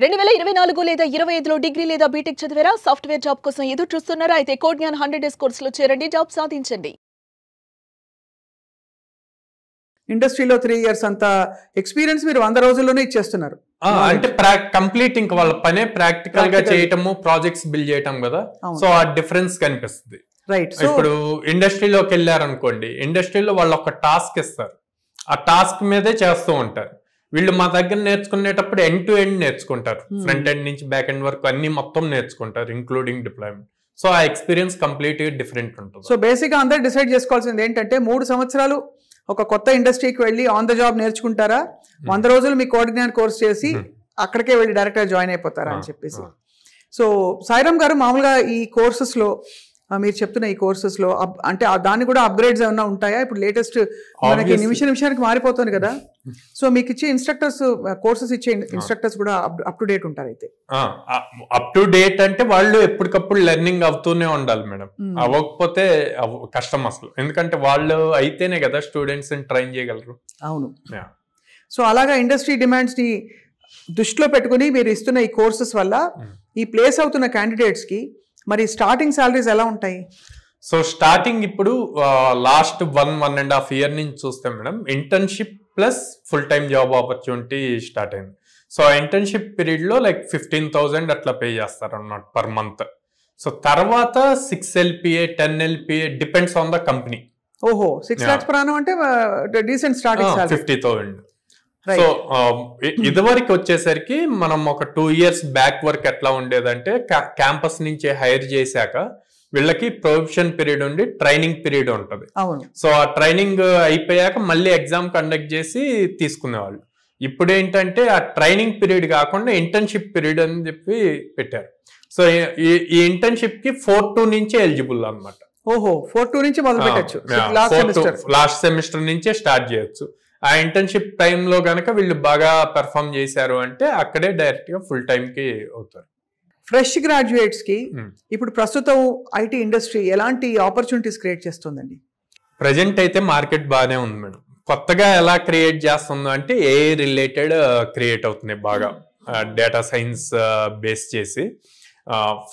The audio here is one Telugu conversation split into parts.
2024 లేదా 25లో డిగ్రీ లేదా బీటెక్ చదివారా? సాఫ్ట్‌వేర్ జాబ్ కోసం ఎదురు చూస్తున్నారా? అయితే కోడ్ జ్ఞాన్ 100 డేస్ కోర్సులో చేరండి, జాబ్ సాధించండి. ఇండస్ట్రీలో 3 ఇయర్స్ అంత ఎక్స్పీరియన్స్ మీరు 100 రోజుల్లోనే ఇచ్చేస్తున్నారు. అంటే కంప్లీట్ ఇంకా వాళ్ళ పనే ప్రాక్టికల్ గా చేయటము, ప్రాజెక్ట్స్ బిల్డ్ చేయటం కదా. సో ఆ డిఫరెన్స్ కనిపిస్తుంది. రైట్. ఇప్పుడు ఇండస్ట్రీలోకి వెళ్ళారనుకోండి, ఇండస్ట్రీలో వాళ్ళు ఒక టాస్క్ ఇస్తారు, ఆ టాస్క్ మీదే చేస్తూ ఉంటారు. వీళ్ళు మా దగ్గర నేర్చుకునేటప్పుడు ఎండ్ టు ఎండ్ నేర్చుకుంటారు, ఫ్రంట్ ఎండ్ నుంచి బ్యాక్ ఎండ్ వరకు అన్ని మొత్తం నేర్చుకుంటారు, ఇంక్లూడింగ్ డిప్లాయ్మెంట్. సో ఆ ఎక్స్పీరియన్స్ కంప్లీట్ డిఫరెంట్ ఉంటుంది. సో బేసిక్ గా అందరూ డిసైడ్ చేసుకోవాల్సింది ఏంటంటే 3 సంవత్సరాలు ఒక కొత్త ఇండస్ట్రీకి వెళ్ళి ఆన్ ద జాబ్ నేర్చుకుంటారా, 100 రోజులు మీ కోడ్ జ్ఞాన్ కోర్స్ చేసి అక్కడికే వెళ్ళి డైరెక్ట్ గా జాయిన్ అయిపోతారా అని చెప్పేసి. సో సాయిరామ్ గారు, మామూలుగా ఈ కోర్సెస్ లో మీరు చెప్తున్న ఈ కోర్సెస్ లో అంటే దాన్ని కూడా అప్గ్రేడ్స్ ఏమైనా ఉంటాయా? ఇప్పుడు లేటెస్ట్ మనకి నిమిషానికి మారిపోతుంది కదా. సో మీకు ఇచ్చే ఇన్స్ట్రక్టర్స్, కోర్సెస్ ఇచ్చే ఇన్స్ట్రక్టర్స్ కూడా అప్ టు డేట్ ఉంటారు? అయితే అప్ టు డేట్ అంటే వాళ్ళు ఎప్పటికప్పుడు లెర్నింగ్ అవుతూనే ఉండాలి మేడం. అవ్వకపోతే కష్టం అసలు, ఎందుకంటే వాళ్ళు అయితేనే కదా స్టూడెంట్స్ ట్రైన్ చేయగలరు. అవును. సో అలాగా ఇండస్ట్రీ డిమాండ్స్ ని దృష్టిలో పెట్టుకుని మీరు ఇస్తున్న ఈ కోర్సెస్ వల్ల ఈ ప్లేస్ అవుతున్న క్యాండిడేట్స్ కి మరి స్టార్టింగ్ సాలరీస్ ఎలా ఉంటాయి? సో స్టార్టింగ్ ఇప్పుడు లాస్ట్ 1.5 ఇయర్ నుంచి చూస్తే madam, internship plus full time job opportunity start అయింది. సో ఇంటర్న్షిప్ పీరియడ్ లో లైక్ 15,000 అట్లా పే చేస్తారు అన్నమాట పర్ మంత్. సో తర్వాత 6 LPA 10 LPA depends on the company. ఓహో, 6 lakhs per annum అంటే డీసెంట్ స్టార్టింగ్ సాలరీ. 50,000. సో ఇదివరకు వచ్చేసరికి మనం ఒక 2 years బ్యాక్ వర్క్ ఎట్లా ఉండేదంటే, క్యాంపస్ నుంచి హైర్ చేశాక వీళ్ళకి ప్రొబేషన్ పీరియడ్ ఉండి ట్రైనింగ్ పీరియడ్ ఉంటుంది. సో ఆ ట్రైనింగ్ అయిపోయాక మళ్ళీ ఎగ్జామ్ కండక్ట్ చేసి తీసుకునేవాళ్ళు. ఇప్పుడు ఏంటంటే ఆ ట్రైనింగ్ పీరియడ్ కాకుండా ఇంటర్న్షిప్ పీరియడ్ అని చెప్పి పెట్టారు. సో ఈ ఇంటర్న్షిప్ కి 4.2 నుంచి ఎలిజిబుల్ అనమాట. ఓహో, 4.2 నుంచి మొదలు పెట్టచ్చు, లాస్ట్ సెమిస్టర్ నుంచే స్టార్ట్ చేయొచ్చు. ఆ ఇంటర్న్షిప్ టైంలో గనక వీళ్ళు బాగా పెర్ఫామ్ చేశారు అంటే అక్కడే డైరెక్ట్ గా ఫుల్ టైం కి అవుతారు. ఫ్రెష్ గ్రాడ్యుయేట్స్ కి ఇప్పుడు ప్రస్తుతం ఐటీ ఇండస్ట్రీ ఎలాంటి ఆపర్చునిటీస్ క్రియేట్ చేస్తుందండి? ప్రజెంట్ అయితే మార్కెట్ బాగానే ఉంది మేడం. కొత్తగా ఎలా క్రియేట్ చేస్తుందో అంటే ఏఐ రిలేటెడ్ క్రియేట్ అవుతుంది బాగా, డేటా సైన్స్ బేస్ చేసి.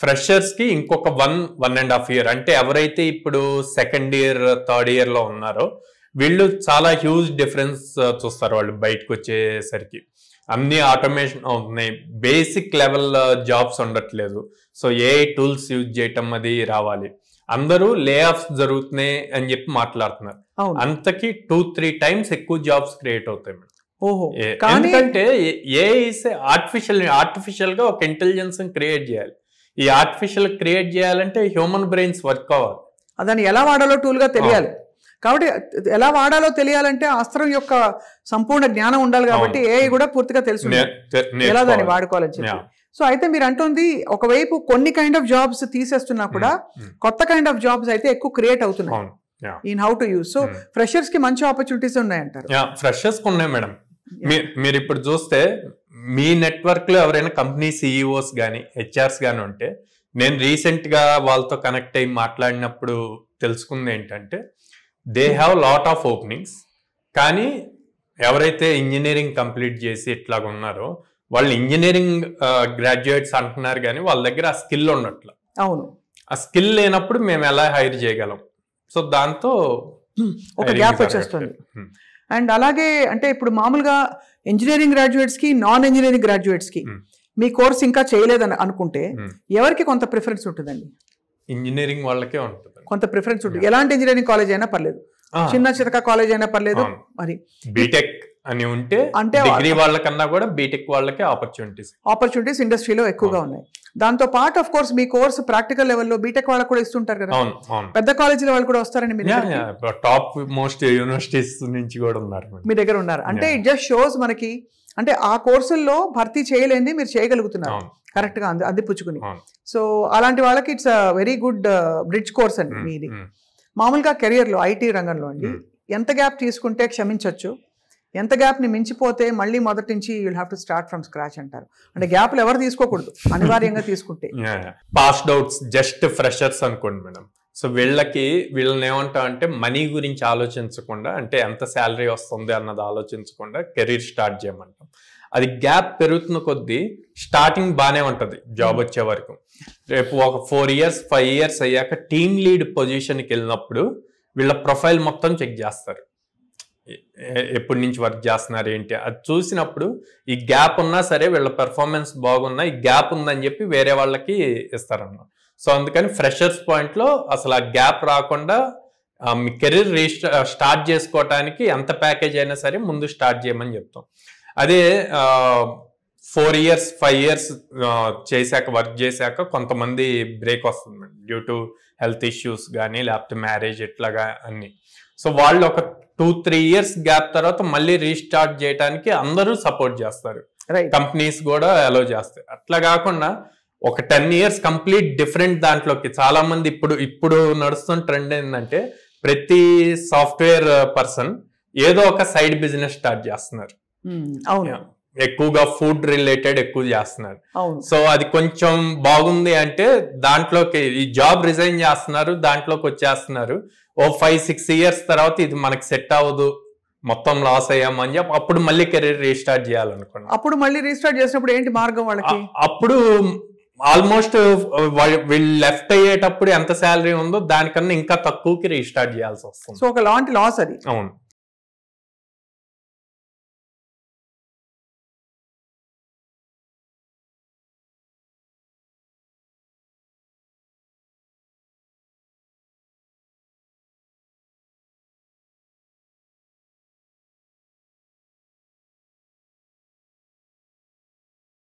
ఫ్రెషర్స్ కి ఇంకొక 1.5 year అంటే ఎవరైతే ఇప్పుడు సెకండ్ ఇయర్ థర్డ్ ఇయర్ లో ఉన్నారో వీళ్ళు చాలా హ్యూజ్ డిఫరెన్స్ చూస్తారు వాళ్ళు బయటకు వచ్చేసరికి. అన్ని ఆటోమేషన్ అవుతున్నాయి, బేసిక్ లెవెల్ జాబ్స్ ఉండట్లేదు. సో ఏఐ టూల్స్ యూజ్ చేయటం అది రావాలి. అందరూ లే ఆఫ్స్ జరుగుతున్నాయి అని చెప్పి మాట్లాడుతున్నారు. అంతకి 2-3 times ఎక్కువ జాబ్స్ క్రియేట్ అవుతాయి మేడం. ఎందుకంటే ఏఐ ఆర్టిఫిషియల్ గా ఒక ఇంటెలిజెన్స్ క్రియేట్ చేయాలి. ఈ ఆర్టిఫిషియల్ క్రియేట్ చేయాలంటే హ్యూమన్ బ్రెయిన్స్ వర్క్ అవ్వాలి, దాన్ని ఎలా వాడాలో టూల్ గా తెలియాలి. కాబట్టి ఎలా వాడాలో తెలియాలంటే అస్త్రం యొక్క సంపూర్ణ జ్ఞానం ఉండాలి. కాబట్టి ఏఐ కూడా పూర్తిగా తెలుసు ఎలా దాన్ని వాడుకోవాలని చెప్పి. సో అయితే మీరు అంటుంది ఒకవైపు కొన్ని కైండ్ ఆఫ్ జాబ్స్ తీసేస్తున్నా కూడా కొత్త కైండ్ ఆఫ్ జాబ్స్ అయితే ఎక్కువ క్రియేట్ అవుతున్నాయి in how to use. So freshers కి మంచి ఆపర్చునిటీస్ ఉన్నాయంటారు? ఫ్రెషర్స్ ఉన్నాయి మేడం. మీరు ఇప్పుడు చూస్తే మీ నెట్వర్క్ లో ఎవరైనా కంపెనీ సిఇఓస్ గానీ హెచ్ఆర్స్ గానీ ఉంటే, నేను రీసెంట్ గా వాళ్ళతో కనెక్ట్ అయ్యి మాట్లాడినప్పుడు తెలుసుకుంది ఏంటంటే, they have lot of openings, కానీ ఎవరైతే ఇంజనీరింగ్ కంప్లీట్ చేసి ఇట్లాగ ఉన్నారో వాళ్ళు ఇంజనీరింగ్ గ్రాడ్యుయేట్స్ అంటున్నారు, కానీ వాళ్ళ దగ్గర ఆ స్కిల్ ఉండట్ల. అవును, ఆ స్కిల్ లేనప్పుడు మేము ఎలా హైర్ చేయగలం? సో దాంతో ఒక గ్యాప్ వచ్చేస్తుంది. అండ్ అలాగే అంటే ఇప్పుడు మామూలుగా ఇంజనీరింగ్ గ్రాడ్యుయేట్స్ కి, నాన్ ఇంజనీరింగ్ గ్రాడ్యుయేట్స్ కి మీ కోర్స్ ఇంకా చేయలేదని అనుకుంటే ఎవరికి కొంత ప్రిఫరెన్స్ ఉంటుందండి? ఇంజనీరింగ్ వాళ్ళకే ఉంటుంది కొంత ప్రిఫరెన్స్ ఉంటుంది. ఎలాంటి ఇంజనీరింగ్ కాలేజ్ అయినా పర్లేదు, చిన్న చితక కాలేజ్ అయినా పర్లేదు. మరి బీటెక్ అని ఉంటే అంటే డిగ్రీ వాళ్ళకన్నా కూడా బీటెక్ వాళ్ళకే ఆపర్చునిటీస్ ఇండస్ట్రీలో ఎక్కువగా ఉన్నాయి. దాంతో పాటు of course me course practical లెవెల్లో బీటెక్ వాళ్ళకి కూడా ఇస్తుంటారు కదా, పెద్ద కాలేజీల వాళ్ళు కూడా వస్తారని టాప్ మోస్ట్ యూనివర్సిటీస్ నుంచి కూడా ఉన్నారు మీ దగ్గర ఉన్నారు. అంటే ఇట్ జస్ట్ షోస్ మనకి, అంటే ఆ కోర్సుల్లో భర్తీ చేయలేని మీరు చేయగలుగుతున్నారు కరెక్ట్ గా అందిపుచ్చుకుని. సో అలాంటి వాళ్ళకి it's very good bridge course అండి మీది. మామూలుగా కెరియర్ లో ఐటీ రంగంలో అండి ఎంత గ్యాప్ తీసుకుంటే క్షమించవచ్చు, ఎంత గ్యాప్ ని మించిపోతే మళ్ళీ మొదటి నుంచి you'll have to start from scratch అంటారు? అంటే గ్యాప్లు ఎవరు తీసుకోకూడదు, అనివార్యంగా తీసుకుంటే. పాస్డ్ అవుట్స్ జస్ట్ ఫ్రెషర్స్ అనుకోండి మేడం. సో వీళ్ళని ఏమంటాం అంటే మనీ గురించి ఆలోచించకుండా, అంటే ఎంత శాలరీ వస్తుంది అన్నది ఆలోచించకుండా కెరీర్ స్టార్ట్ చేయమంటాం. అది గ్యాప్ పెరుగుతున్న కొద్దీ స్టార్టింగ్ బాగానే ఉంటది జాబ్ వచ్చే వరకు. రేపు ఒక 4 years 5 years అయ్యాక టీమ్ లీడ్ పొజిషన్కి వెళ్ళినప్పుడు వీళ్ళ ప్రొఫైల్ మొత్తం చెక్ చేస్తారు, ఎప్పటి నుంచి వర్క్ చేస్తున్నారు ఏంటి అది చూసినప్పుడు ఈ గ్యాప్ ఉన్నా సరే వీళ్ళ పెర్ఫార్మెన్స్ బాగున్నా ఈ గ్యాప్ ఉందని చెప్పి వేరే వాళ్ళకి ఇస్తారన్నమాట. సో అందుకని ఫ్రెషర్స్ పాయింట్లో అసలు ఆ గ్యాప్ రాకుండా మీ కెరీర్ స్టార్ట్ చేసుకోవటానికి ఎంత ప్యాకేజ్ అయినా సరే ముందు స్టార్ట్ చేయమని చెప్తాం. అదే 4 years 5 years చేశాక వర్క్ చేశాక కొంతమంది బ్రేక్ వస్తుంది డ్యూ టు హెల్త్ ఇష్యూస్ కానీ లేకపోతే మ్యారేజ్ ఇట్లాగా అన్ని. సో వాళ్ళు ఒక 2-3 years గ్యాప్ తర్వాత మళ్ళీ రీస్టార్ట్ చేయడానికి అందరూ సపోర్ట్ చేస్తారు, కంపెనీస్ కూడా అలో చేస్తాయి. అట్లా కాకుండా ఒక 10 years కంప్లీట్ డిఫరెంట్ దాంట్లోకి చాలా మంది ఇప్పుడు నడుస్తున్న ట్రెండ్ ఏంటంటే ప్రతి సాఫ్ట్వేర్ పర్సన్ ఏదో ఒక సైడ్ బిజినెస్ స్టార్ట్ చేస్తున్నారు. ఎక్కువగా ఫుడ్ రిలేటెడ్ ఎక్కువ చేస్తున్నారు. సో అది కొంచెం బాగుంది అంటే దాంట్లోకి ఈ జాబ్ రిజైన్ చేస్తున్నారు, దాంట్లోకి వచ్చేస్తున్నారు. ఓ 5-6 years తర్వాత ఇది మనకి సెట్ అవ్వదు, మొత్తం లాస్ అయ్యామని చెప్పి అప్పుడు మళ్ళీ కెరీర్ రీస్టార్ట్ చేయాలనుకున్నాను. అప్పుడు మళ్ళీ రీస్టార్ట్ చేసినప్పుడు ఏంటి మార్గం వాళ్ళకి? అప్పుడు ఆల్మోస్ట్ వీళ్ళు లెఫ్ట్ అయ్యేటప్పుడు ఎంత శాలరీ ఉందో దానికన్నా ఇంకా తక్కువకి రీస్టార్ట్ చేయాల్సి వస్తుంది. సో ఒక లాంటి లాస్ అది. అవును.